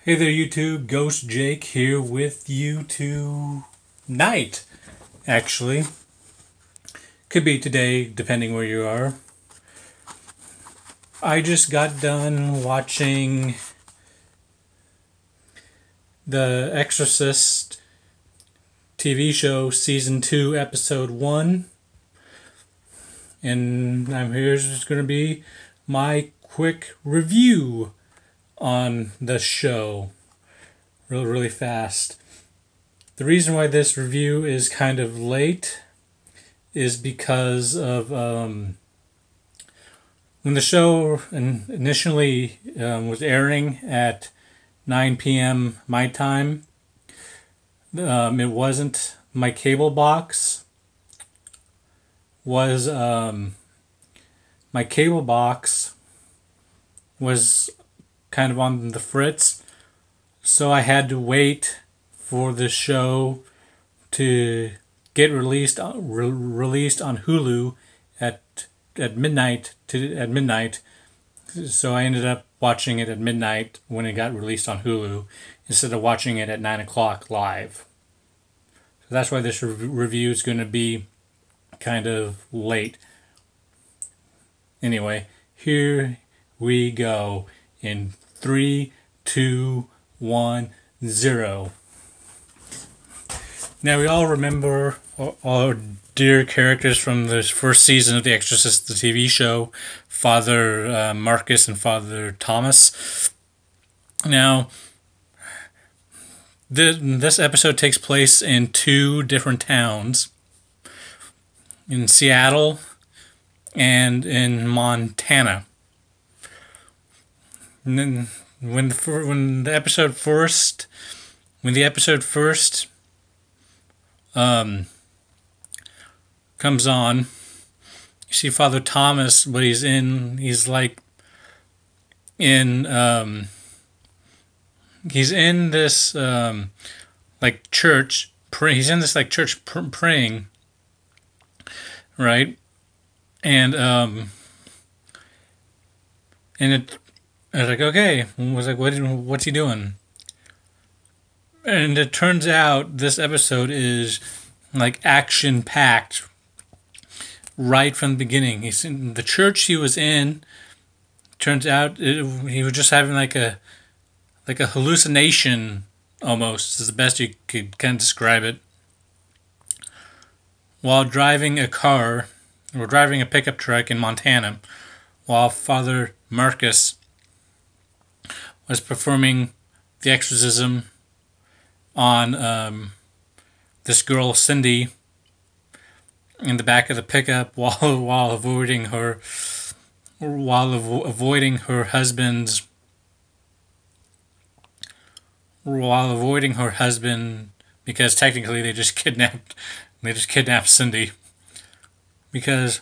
Hey there, YouTube. Ghost Jake here with you tonight. Actually, could be today, depending where you are. I just got done watching the Exorcist TV show, Season 2, Episode 1. And here's just going to be my quick review on the show really fast. The reason why this review is kind of late is because of when the show initially was airing at 9 p.m. my time. It wasn't my cable box was my cable box was kind of on the fritz, so I had to wait for the show to get released on Hulu at midnight. So I ended up watching it at midnight when it got released on Hulu instead of watching it at 9 o'clock live. So that's why this review is going to be kind of late. Anyway, here we go in 3, 2, 1, 0. Now we all remember our dear characters from the first season of The Exorcist, the TV show, Father Marcus and Father Thomas. Now, this episode takes place in two different towns, in Seattle and in Montana. And then when the episode first comes on, you see Father Thomas, but he's in this like church. He's in this like church praying, right? And I was like, okay. I was like, what's he doing? And it turns out this episode is like action packed right from the beginning. He's in the church he was in. Turns out he was just having like a hallucination, almost is the best you could kind of describe it, while driving a pickup truck in Montana, while Father Marcus was performing the exorcism on this girl Cindy in the back of the pickup while avoiding her husband because technically they just kidnapped Cindy, because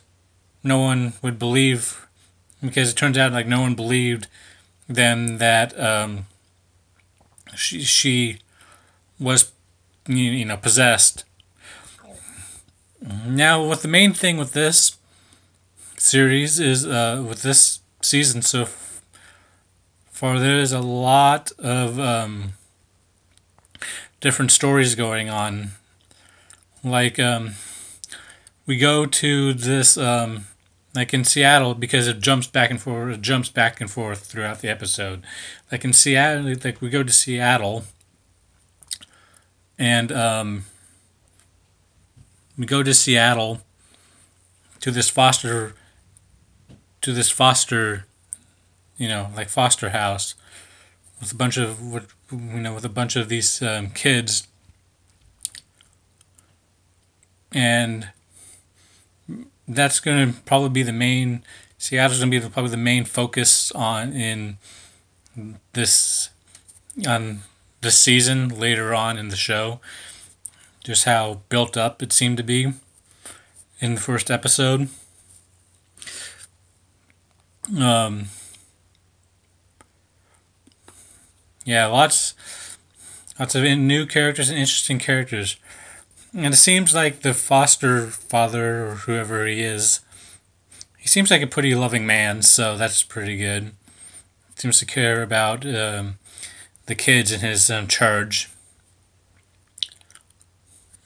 no one would believe, because it turns out like no one believed them that she was possessed. Now, what the main thing with this series is, with this season so far, there is a lot of different stories going on. Like we go to this like in Seattle, because it jumps back and forth throughout the episode. Like in Seattle, like we go to Seattle, and we go to Seattle to this foster, like foster house with a bunch of these kids, and that's going to probably be the main. Seattle's going to be probably the main focus on this season later on in the show. Just how built up it seemed to be in the first episode. Yeah, lots of new characters and interesting characters. And it seems like the foster father, or whoever he is, he seems like a pretty loving man, so that's pretty good. Seems to care about the the kids in his charge.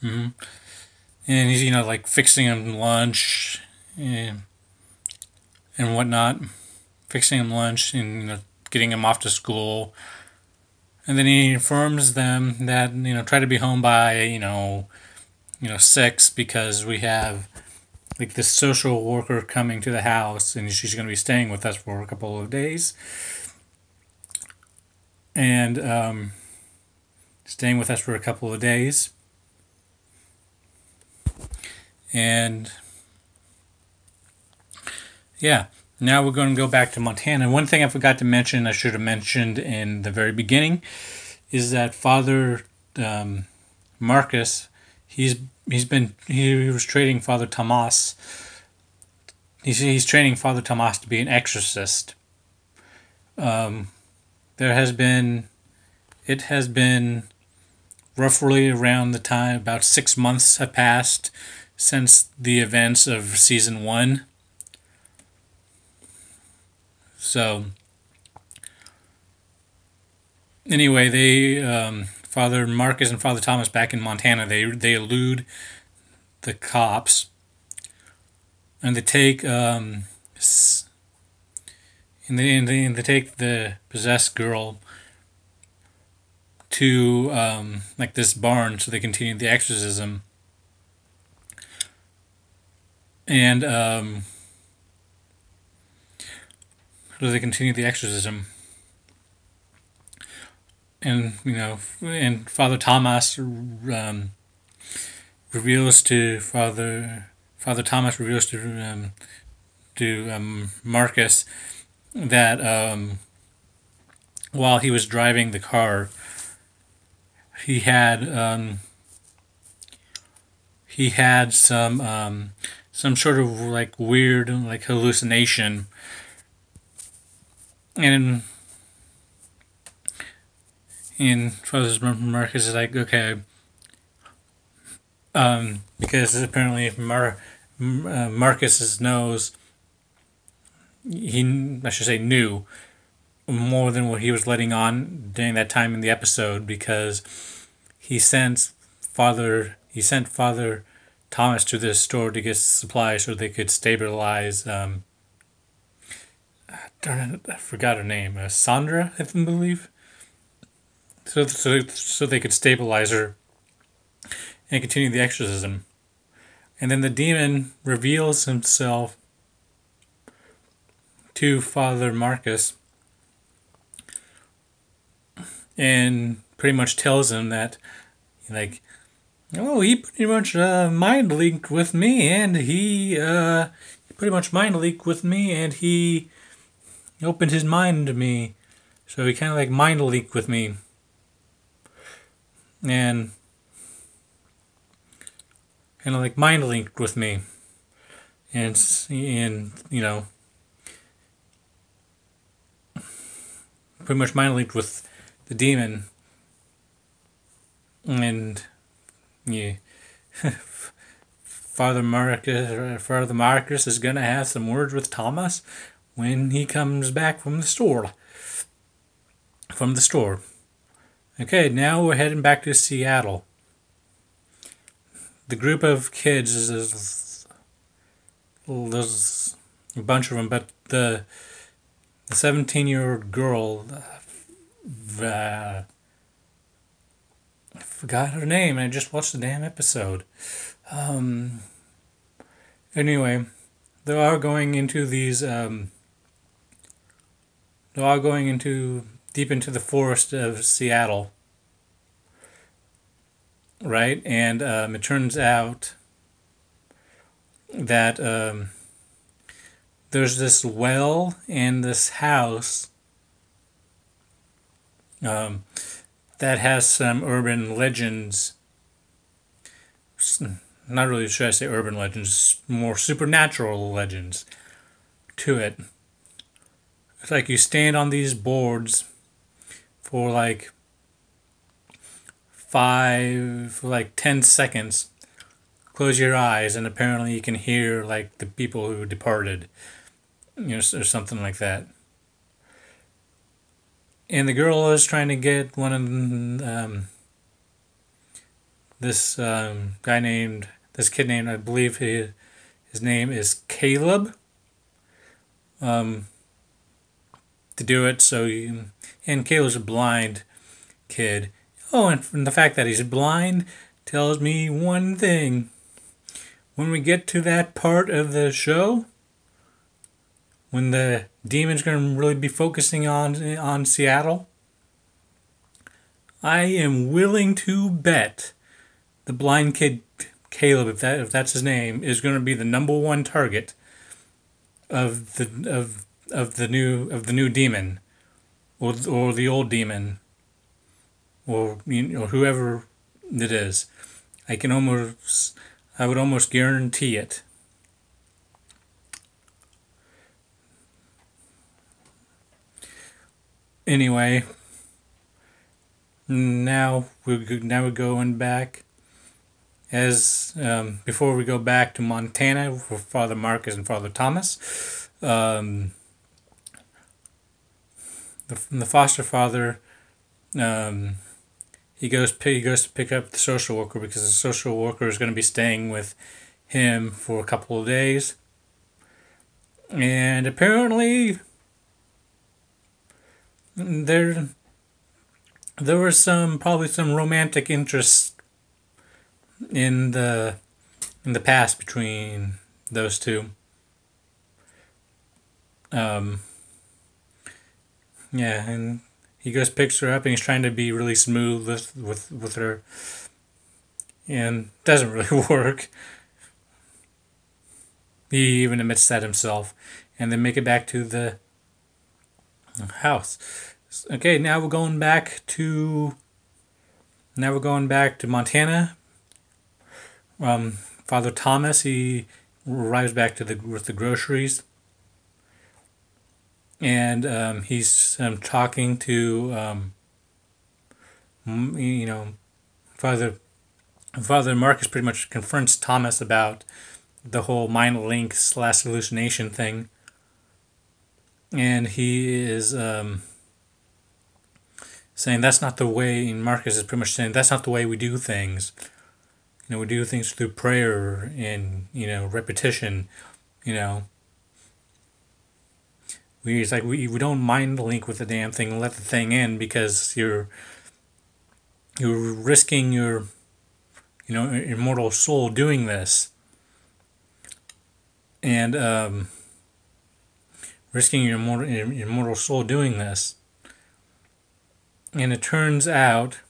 And he's, like fixing them lunch and whatnot. Fixing them lunch and, getting them off to school. And then he informs them that, try to be home by, 6, because we have like this social worker coming to the house and she's going to be staying with us for a couple of days. And staying with us for a couple of days. And yeah, now we're going to go back to Montana. One thing I forgot to mention, I should have mentioned in the very beginning, is that Father Marcus, he was training Father Tomas. He's training Father Tomas to be an exorcist. It has been roughly around the time, about 6 months have passed since the events of season 1. So, anyway, Father Marcus and Father Thomas back in Montana, they elude the cops, and they take they take the possessed girl to like this barn so they continue the exorcism. And so they continue the exorcism. And and Father Thomas reveals to Marcus that while he was driving the car, he had some sort of like weird like hallucination, and Father Marcus is like, okay, because apparently Marcus's nose, knew more than what he was letting on during that time in the episode, because he sent Father Thomas to this store to get supplies so they could stabilize. Darn it, I forgot her name. Sandra, I believe. So they could stabilize her and continue the exorcism. And then the demon reveals himself to Father Marcus and pretty much tells him that, like, oh, he pretty much mind linked with me, and he opened his mind to me. So he kind of like mind linked with me. And kind of like mind linked with me. And pretty much mind linked with the demon. And yeah, Father Marcus is gonna have some words with Thomas when he comes back from the store. Okay, now we're heading back to Seattle. The group of kids there's a bunch of them, but the 17-year-old girl, I forgot her name. I just watched the damn episode. Anyway, they are going into these. They are going into deep into the forest of Seattle. Right, and it turns out that there's this well and this house that has some urban legends. Not really sure I say urban legends, more supernatural legends to it. It's like you stand on these boards for like 10 seconds, close your eyes, and apparently you can hear like the people who departed, or something like that. And the girl is trying to get one of this kid named, I believe his name is Caleb, to do it. And Caleb's a blind kid. Oh, and from the fact that he's blind tells me one thing. When we get to that part of the show, when the demon's going to really be focusing on Seattle, I am willing to bet the blind kid Caleb, if that's his name, is going to be the #1 target of the new demon, or the old demon, or whoever it is. I would almost guarantee it. Anyway, now we're going back. As before we go back to Montana for Father Marcus and Father Thomas, the foster father, he goes to pick up the social worker, because the social worker is going to be staying with him for a couple of days, and apparently there was probably some romantic interest in the past between those two. Yeah, and he goes picks her up, and he's trying to be really smooth with her, and doesn't really work. He even admits that himself, and they make it back to the house. Okay, now we're going back to Montana. Father Thomas, he arrives back with the groceries, and he's talking to Father Marcus pretty much confronts Thomas about the whole mind link / hallucination thing, and he is saying that's not the way. And Marcus is pretty much saying that's not the way we do things. We do things through prayer and, repetition, It's like we don't mind link with the damn thing and let the thing in, because you're risking your, immortal soul doing this. And, risking your immortal soul doing this. And it turns out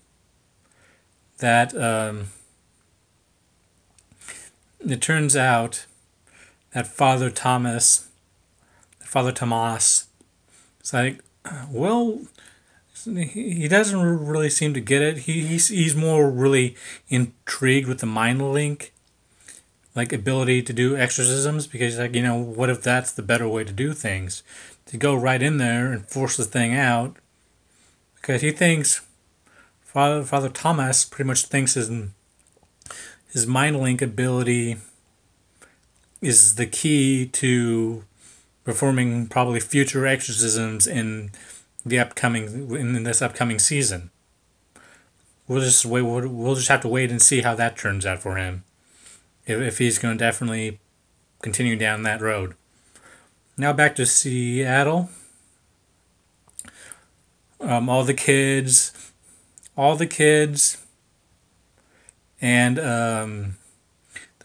that, Father Thomas, it's like, well, he doesn't really seem to get it. He's more really intrigued with the mind link, like ability to do exorcisms, because what if that's the better way to do things? To go right in there and force the thing out, because he thinks, Father Thomas pretty much thinks his mind link ability is the key to performing probably future exorcisms in this upcoming season. We'll just have to wait and see how that turns out for him, if he's going to definitely continue down that road. Now back to Seattle. All the kids, and the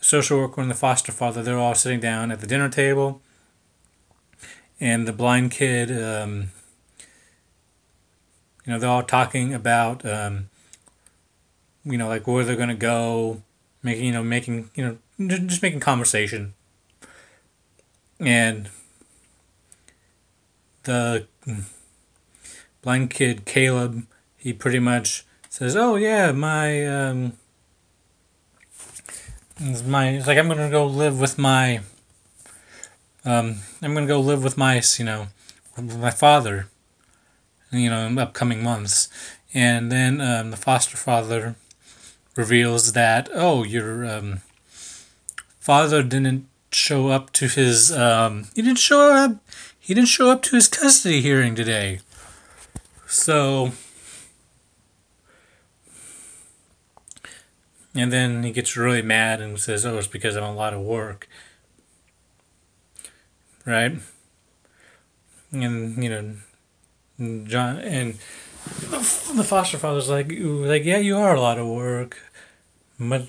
social worker and the foster father, they're all sitting down at the dinner table, and the blind kid, they're all talking about, like where they're gonna go, just making conversation, and the blind kid Caleb, he pretty much says, "Oh yeah, it's like I'm gonna go live with my my father, in the upcoming months." And then the foster father reveals that, oh, your father didn't show up to his he didn't show up to his custody hearing today. So, and then he gets really mad and says, "Oh, it's because I'm a lot of work." Right? And, John and the foster father's like, yeah, you are a lot of work. But,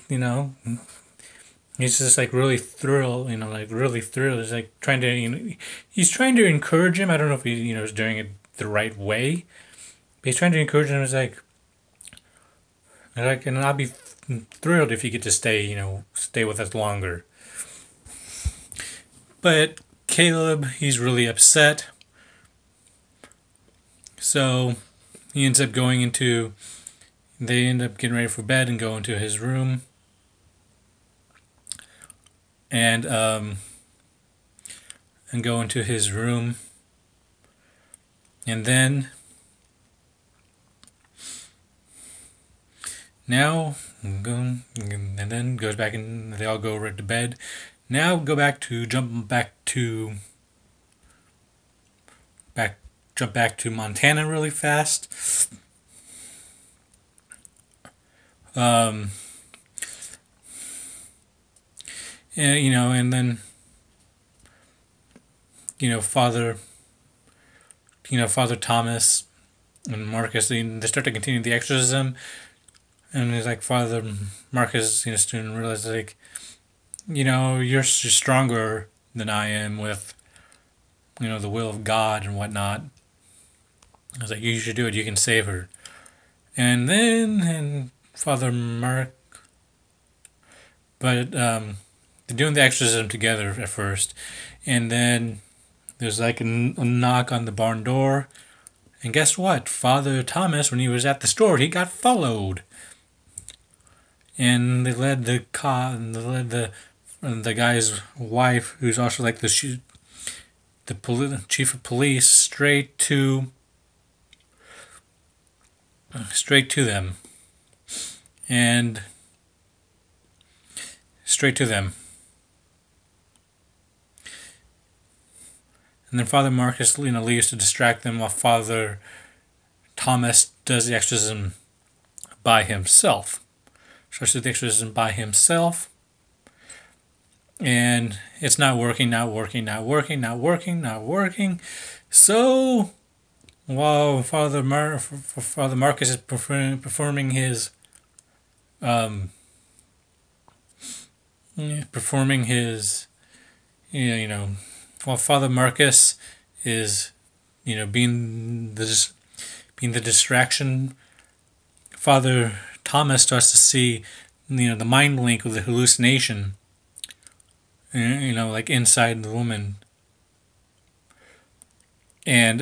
he's just like really thrilled, really thrilled. He's like trying to, he's trying to encourage him. I don't know if he, is doing it the right way. But he's trying to encourage him. He's like, and I'll be thrilled if you get to stay with us longer. But Caleb, he's really upset. So he ends up they end up getting ready for bed and go into his room. And go into his room. And then and then goes back and they all go right to bed. Now jump back to Montana really fast. And and then Father Thomas and Marcus, they start to continue the exorcism, and he's like, Father Marcus, student realizes like, you're stronger than I am with, the will of God and whatnot. I was like, you should do it. You can save her. And Father Mark, but they're doing the exorcism together at first, and then there's like a knock on the barn door, and guess what? Father Thomas, when he was at the store, he got followed, and they led the guy's wife, who's also like the chief of police, straight to them. And straight to them. And then Father Marcus, leaves to distract them while Father Thomas does the exorcism by himself. Starts to do the exorcism by himself. And it's not working. So, while Father Marcus is performing his while Father Marcus is being the distraction, Father Thomas starts to see the mind link of the hallucination, like inside the woman. And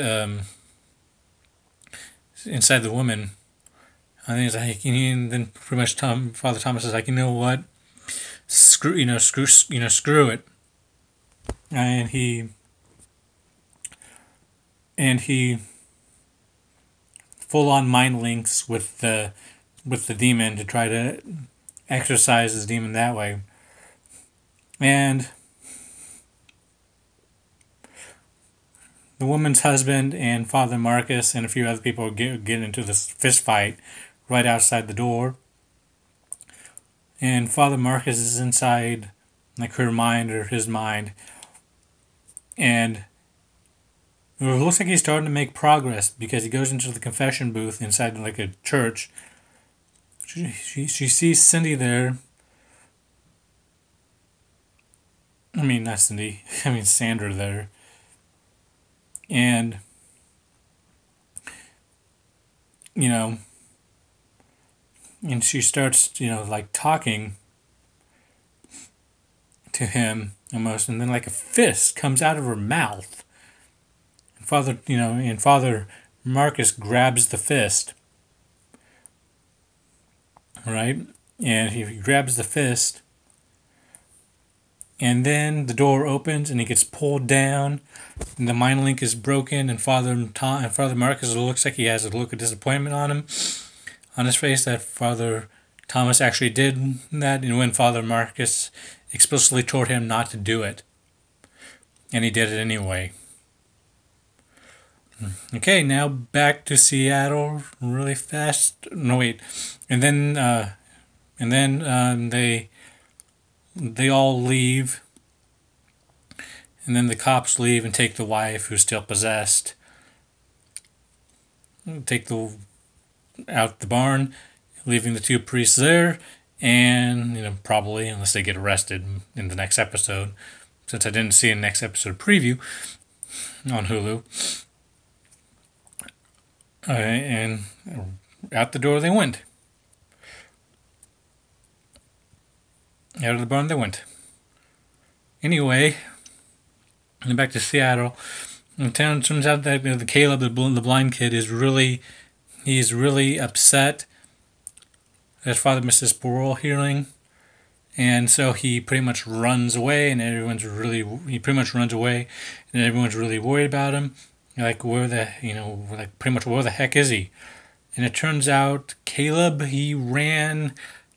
inside the woman, I think it's like, and then pretty much Father Thomas is like, you know what, screw it, and he full on mind links with the demon to try to exorcise this demon that way, and the woman's husband and Father Marcus and a few other people get into this fist fight right outside the door. And Father Marcus is inside like her mind or his mind. And it looks like he's starting to make progress because he goes into the confession booth inside like a church. She sees Cindy there. I mean, not Cindy. I mean, Sandra there. And, and she starts, like talking to him almost, and then like a fist comes out of her mouth. And Father Marcus grabs the fist, right? And he grabs the fist, and then the door opens and he gets pulled down, and the mind link is broken, and Father Marcus, it looks like he has a look of disappointment on his face that Father Thomas actually did that, and when Father Marcus explicitly told him not to do it, and he did it anyway. Okay, now back to Seattle really fast. No, wait. And then they all leave. And then the cops leave and take the wife, who's still possessed. Take the out the barn, leaving the two priests there, and probably, unless they get arrested in the next episode, since I didn't see a next episode preview on Hulu. And out the door they went. Out of the barn they went. Anyway, and back to Seattle. The town turns out that the Caleb, the blind kid, he's really upset. His father missed his parole hearing, and so he pretty much runs away, and everyone's really worried about him. Like, pretty much where the heck is he? And it turns out Caleb, he ran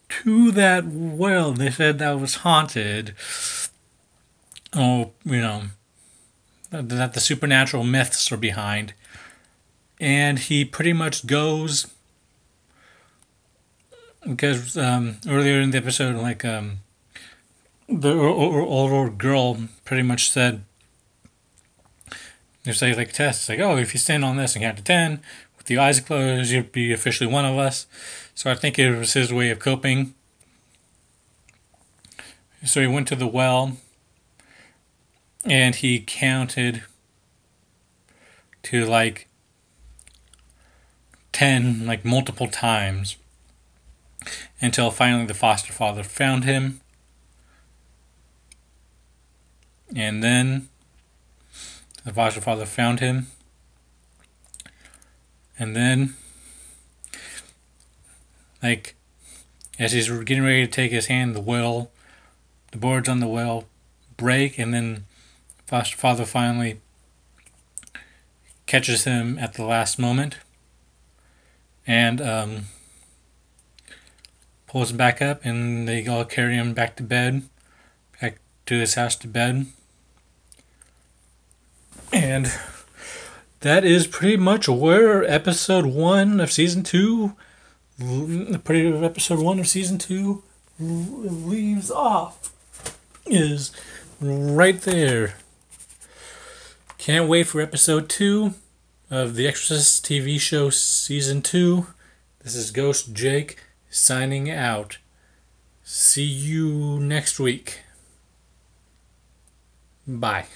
to that well. They said that was haunted. Oh, that the supernatural myths are behind. And he pretty much goes, because earlier in the episode, the older girl pretty much said, it's like tests, like, oh, if you stand on this and count to 10 with your eyes closed, you'd be officially one of us. So I think it was his way of coping. So he went to the well and he counted to 10, multiple times, until finally the foster father found him. And then the foster father found him. And then, as he's getting ready to take his hand, the boards on the well break, and then foster father finally catches him at the last moment and pulls him back up, and they all carry him back to bed, back to his house to bed. And that is pretty much where episode 1 of season 2 leaves off. Is right there. Can't wait for episode 2 of the Exorcist TV show season 2. This is Ghost Jake signing out. See you next week. Bye.